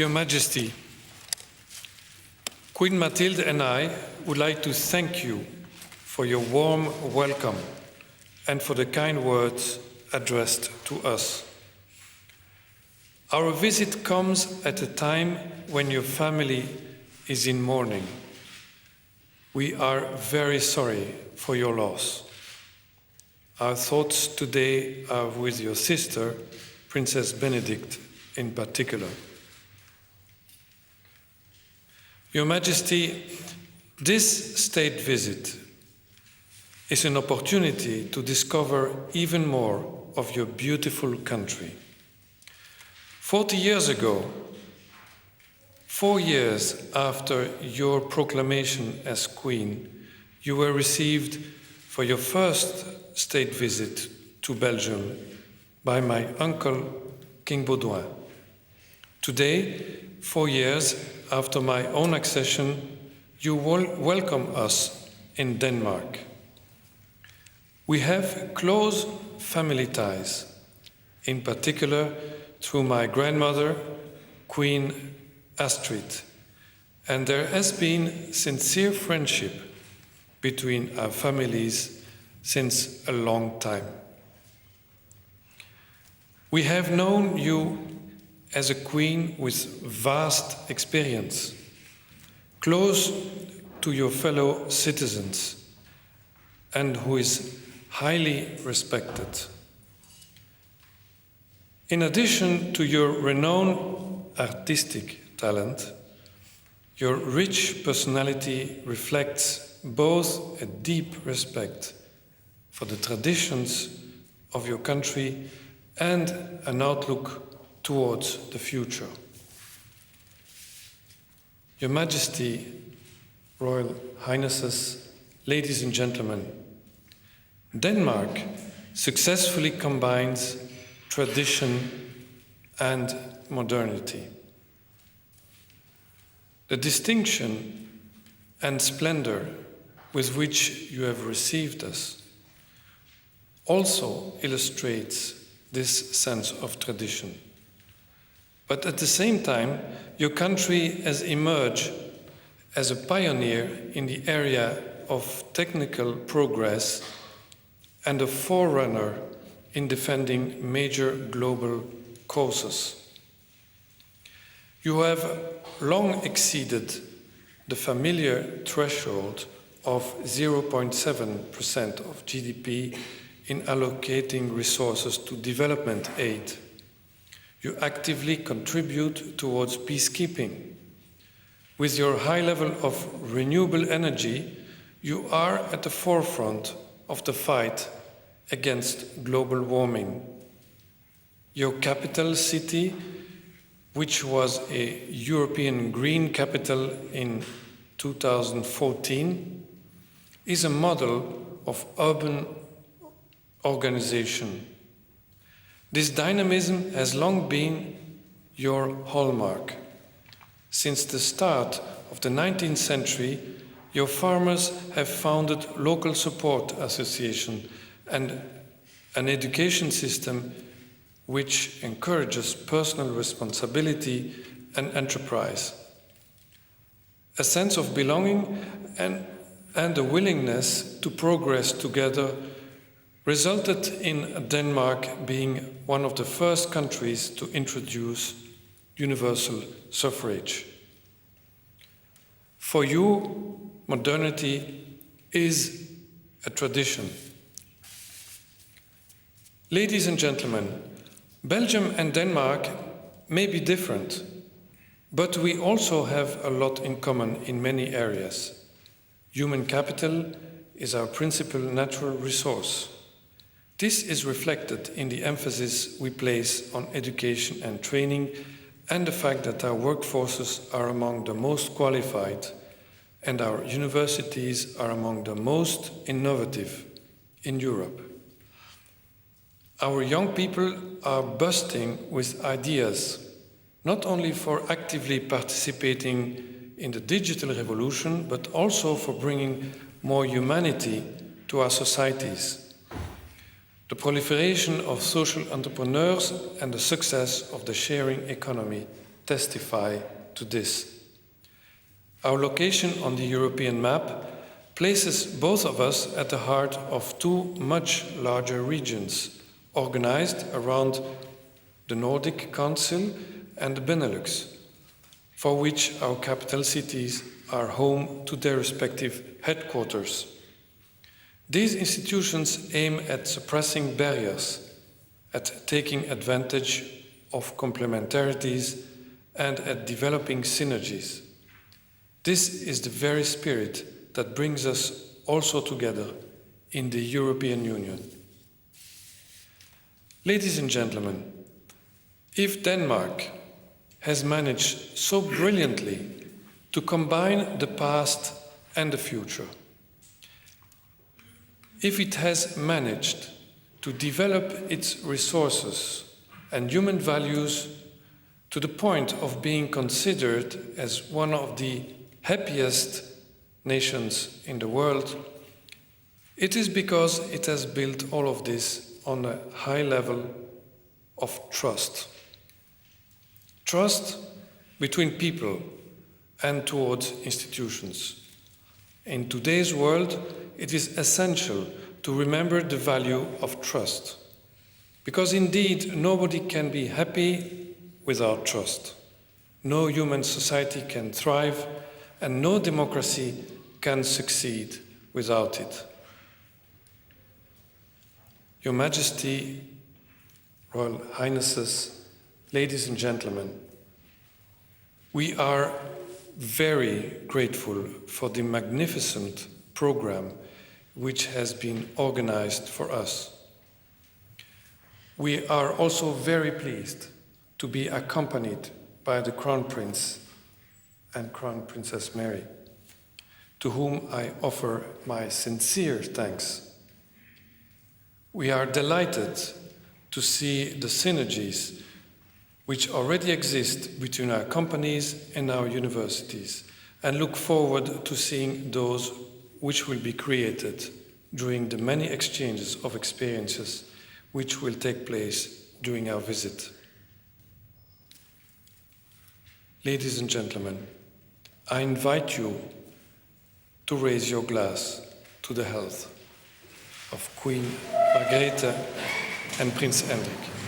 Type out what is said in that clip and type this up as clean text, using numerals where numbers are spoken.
Your Majesty, Queen Mathilde and I would like to thank you for your warm welcome and for the kind words addressed to us. Our visit comes at a time when your family is in mourning. We are very sorry for your loss. Our thoughts today are with your sister, Princess Benedict, in particular. Your Majesty, this state visit is an opportunity to discover even more of your beautiful country. 40 years ago, 4 years after your proclamation as Queen, you were received for your first state visit to Belgium by my uncle, King Baudouin. Today, 4 years after my own accession, you welcome us in Denmark. We have close family ties, in particular through my grandmother, Queen Astrid, and there has been sincere friendship between our families since a long time. We have known you as a queen with vast experience, close to your fellow citizens, and who is highly respected. In addition to your renowned artistic talent, your rich personality reflects both a deep respect for the traditions of your country and an outlook towards the future. Your Majesty, Royal Highnesses, ladies and gentlemen, Denmark successfully combines tradition and modernity. The distinction and splendor with which you have received us also illustrates this sense of tradition. But at the same time, your country has emerged as a pioneer in the area of technical progress and a forerunner in defending major global causes. You have long exceeded the familiar threshold of 0.7% of GDP in allocating resources to development aid. You actively contribute towards peacekeeping. With your high level of renewable energy, you are at the forefront of the fight against global warming. Your capital city, which was a European Green Capital in 2014, is a model of urban organization. This dynamism has long been your hallmark. Since the start of the 19th century, your farmers have founded local support associations and an education system which encourages personal responsibility and enterprise. A sense of belonging and a willingness to progress together resulted in Denmark being one of the first countries to introduce universal suffrage. For you, modernity is a tradition. Ladies and gentlemen, Belgium and Denmark may be different, but we also have a lot in common in many areas. Human capital is our principal natural resource. This is reflected in the emphasis we place on education and training and the fact that our workforces are among the most qualified and our universities are among the most innovative in Europe. Our young people are bursting with ideas, not only for actively participating in the digital revolution, but also for bringing more humanity to our societies. The proliferation of social entrepreneurs and the success of the sharing economy testify to this. Our location on the European map places both of us at the heart of two much larger regions, organized around the Nordic Council and the Benelux, for which our capital cities are home to their respective headquarters. These institutions aim at suppressing barriers, at taking advantage of complementarities, and at developing synergies. This is the very spirit that brings us also together in the European Union. Ladies and gentlemen, if Denmark has managed so brilliantly to combine the past and the future, if it has managed to develop its resources and human values to the point of being considered as one of the happiest nations in the world, it is because it has built all of this on a high level of trust. Trust between people and towards institutions. In today's world, it is essential to remember the value of trust, because indeed nobody can be happy without trust. No human society can thrive, and no democracy can succeed without it. Your Majesty, Royal Highnesses, ladies and gentlemen, we are very grateful for the magnificent program which has been organized for us. We are also very pleased to be accompanied by the Crown Prince and Crown Princess Mary, to whom I offer my sincere thanks. We are delighted to see the synergies which already exist between our companies and our universities, and look forward to seeing those which will be created during the many exchanges of experiences which will take place during our visit. Ladies and gentlemen, I invite you to raise your glass to the health of Queen Margrethe and Prince Hendrik.